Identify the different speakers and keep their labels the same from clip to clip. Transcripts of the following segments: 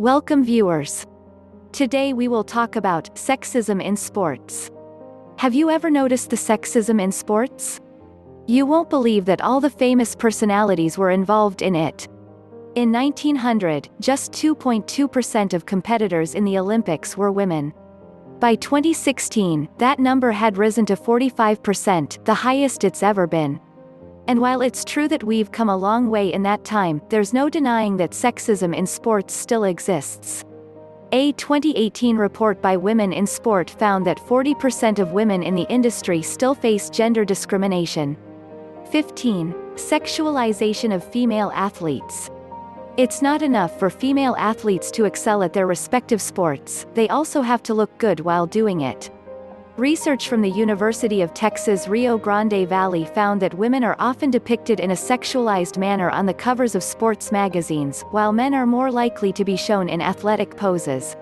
Speaker 1: Welcome viewers. Today we will talk about sexism in sports. Have you ever noticed the sexism in sports? You won't believe that all the famous personalities were involved in it. In 1900, just 2.2% of competitors in the Olympics were women. By 2016, that number had risen to 45%, the highest it's ever been. And while it's true that we've come a long way in that time, there's no denying that sexism in sports still exists. A 2018 report by Women in Sport found that 40% of women in the industry still face gender discrimination. 15. Sexualization of female athletes. It's not enough for female athletes to excel at their respective sports, they also have to look good while doing it. Research from the University of Texas Rio Grande Valley found that women are often depicted in a sexualized manner on the covers of sports magazines, while men are more likely to be shown in athletic poses.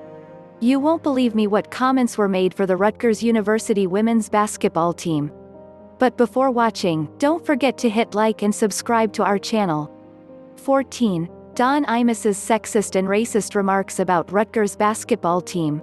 Speaker 1: You won't believe me what comments were made for the Rutgers University women's basketball team. But before watching, don't forget to hit like and subscribe to our channel. 14. Don Imus's sexist and racist remarks about Rutgers basketball team.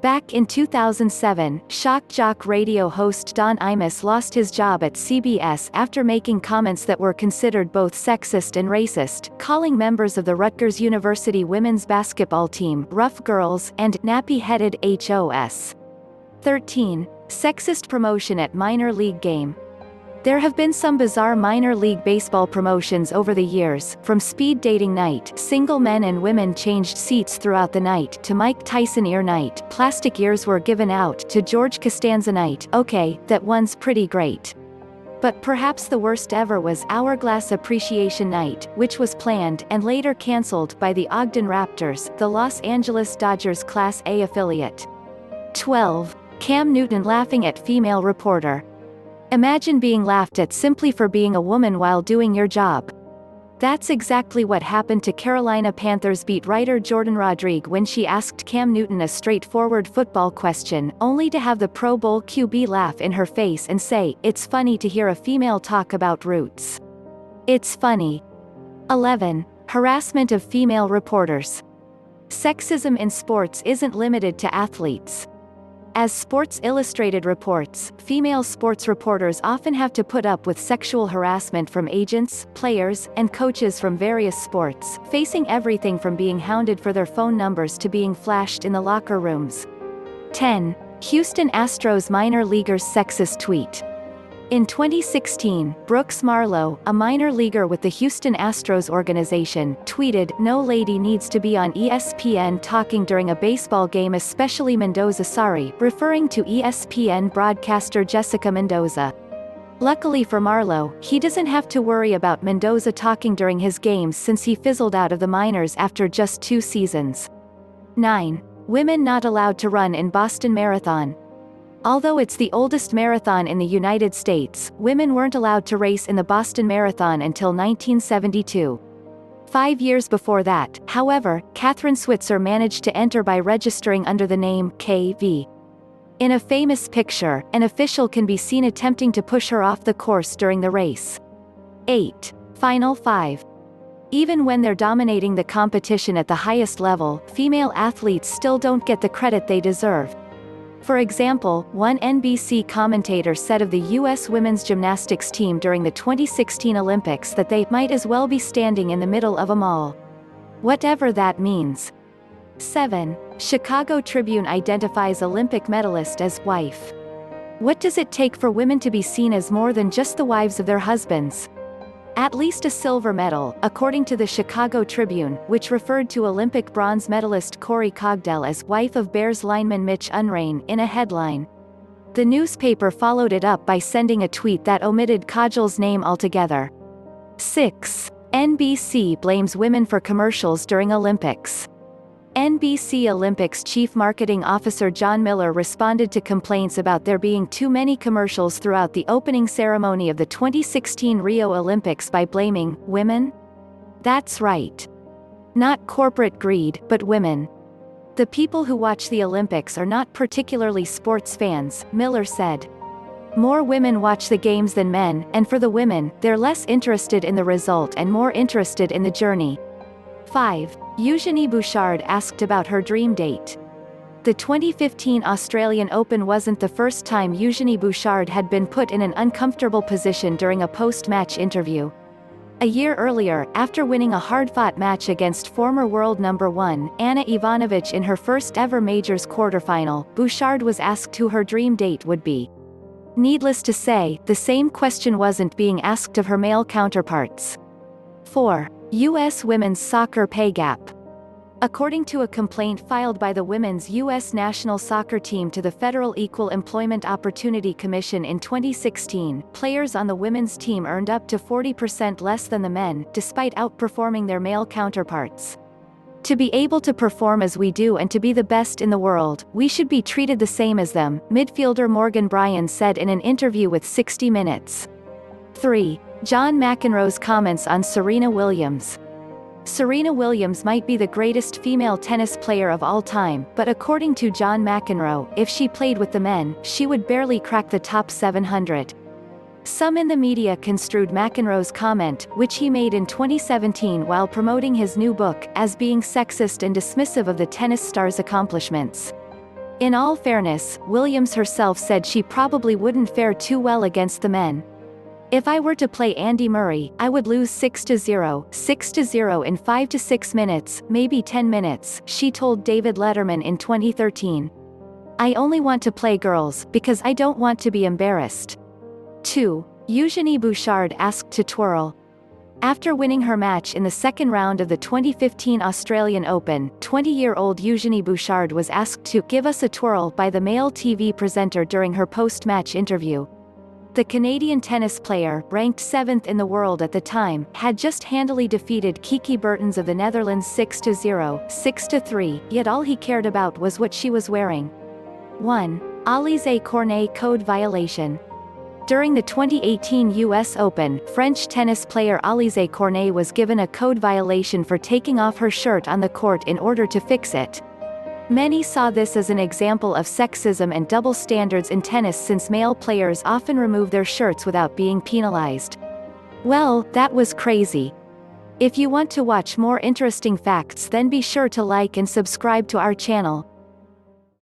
Speaker 1: Back in 2007, shock jock radio host Don Imus lost his job at CBS after making comments that were considered both sexist and racist, calling members of the Rutgers University women's basketball team rough girls and nappy-headed HOS. 13. Sexist promotion at minor league game. There have been some bizarre minor league baseball promotions over the years, from speed dating night, single men and women changed seats throughout the night, to Mike Tyson ear night, plastic ears were given out, to George Costanza night. Okay, that one's pretty great. But perhaps the worst ever was Hourglass Appreciation Night, which was planned and later cancelled by the Ogden Raptors, the Los Angeles Dodgers Class A affiliate. 12. Cam Newton laughing at female reporter. Imagine being laughed at simply for being a woman while doing your job. That's exactly what happened to Carolina Panthers beat writer Jordan Rodrigue when she asked Cam Newton a straightforward football question, only to have the Pro Bowl QB laugh in her face and say, "It's funny to hear a female talk about roots. It's funny." 11. Harassment of female reporters. Sexism in sports isn't limited to athletes. As Sports Illustrated reports, female sports reporters often have to put up with sexual harassment from agents, players, and coaches from various sports, facing everything from being hounded for their phone numbers to being flashed in the locker rooms. 10. Houston Astros minor leaguer's sexist tweet. In 2016, Brooks Marlowe, a minor leaguer with the Houston Astros organization, tweeted, "No lady needs to be on ESPN talking during a baseball game, especially Mendoza, sorry," referring to ESPN broadcaster Jessica Mendoza. Luckily for Marlowe, he doesn't have to worry about Mendoza talking during his games since he fizzled out of the minors after just 2 seasons. 9. Women not allowed to run in Boston Marathon. Although it's the oldest marathon in the United States, women weren't allowed to race in the Boston Marathon until 1972. 5 years before that, however, Catherine Switzer managed to enter by registering under the name KV. In a famous picture, an official can be seen attempting to push her off the course during the race. 8. Final 5. Even when they're dominating the competition at the highest level, female athletes still don't get the credit they deserve. For example, one NBC commentator said of the U.S. women's gymnastics team during the 2016 Olympics that they might as well be standing in the middle of a mall. Whatever that means. 7. Chicago Tribune identifies Olympic medalist as wife. What does it take for women to be seen as more than just the wives of their husbands? At least a silver medal, according to the Chicago Tribune, which referred to Olympic bronze medalist Corey Cogdell as wife of Bears lineman Mitch Unrein in a headline. The newspaper followed it up by sending a tweet that omitted Cogdell's name altogether. 6. NBC blames women for commercials during Olympics. NBC Olympics Chief Marketing Officer John Miller responded to complaints about there being too many commercials throughout the opening ceremony of the 2016 Rio Olympics by blaming women? That's right. Not corporate greed, but women. The people who watch the Olympics are not particularly sports fans, Miller said. More women watch the games than men, and for the women, they're less interested in the result and more interested in the journey. 5. Eugenie Bouchard asked about her dream date. The 2015 Australian Open wasn't the first time Eugenie Bouchard had been put in an uncomfortable position during a post-match interview. A year earlier, after winning a hard-fought match against former world number 1, Ana Ivanovic in her first-ever majors quarterfinal, Bouchard was asked who her dream date would be. Needless to say, the same question wasn't being asked of her male counterparts. 4. U.S. women's soccer pay gap. According to a complaint filed by the women's U.S. national soccer team to the Federal Equal Employment Opportunity Commission in 2016, players on the women's team earned up to 40% less than the men, despite outperforming their male counterparts. To be able to perform as we do and to be the best in the world, we should be treated the same as them, midfielder Morgan Bryan said in an interview with 60 Minutes. 3. John McEnroe's comments on Serena Williams. Serena Williams might be the greatest female tennis player of all time, but according to John McEnroe, if she played with the men, she would barely crack the top 700. Some in the media construed McEnroe's comment, which he made in 2017 while promoting his new book, as being sexist and dismissive of the tennis star's accomplishments. In all fairness, Williams herself said she probably wouldn't fare too well against the men. If I were to play Andy Murray, I would lose 6-0, 6-0 in 5 to 6 minutes, maybe 10 minutes, she told David Letterman in 2013. I only want to play girls, because I don't want to be embarrassed. 2. Eugenie Bouchard asked to twirl. After winning her match in the second round of the 2015 Australian Open, 20-year-old Eugenie Bouchard was asked to give us a twirl by the male TV presenter during her post-match interview. The Canadian tennis player, ranked 7th in the world at the time, had just handily defeated Kiki Bertens of the Netherlands 6-0, 6-3, yet all he cared about was what she was wearing. 1. Alizé Cornet code violation. During the 2018 US Open, French tennis player Alizé Cornet was given a code violation for taking off her shirt on the court in order to fix it. Many saw this as an example of sexism and double standards in tennis since male players often remove their shirts without being penalized. Well, that was crazy. If you want to watch more interesting facts, then be sure to like and subscribe to our channel.